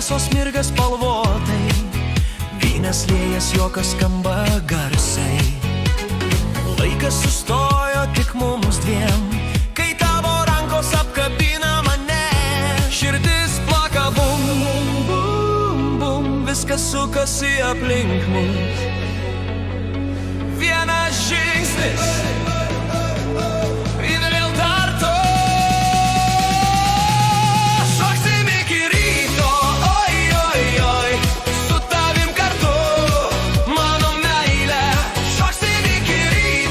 šviesos mirga spalvotai, vynas liejas juokas skamba garsai. Laikas sustojo tik mums dviem, kai tavo rankos apkabina mane. Širdis plaka bum, bum, bum, viskas sukasi aplink mus.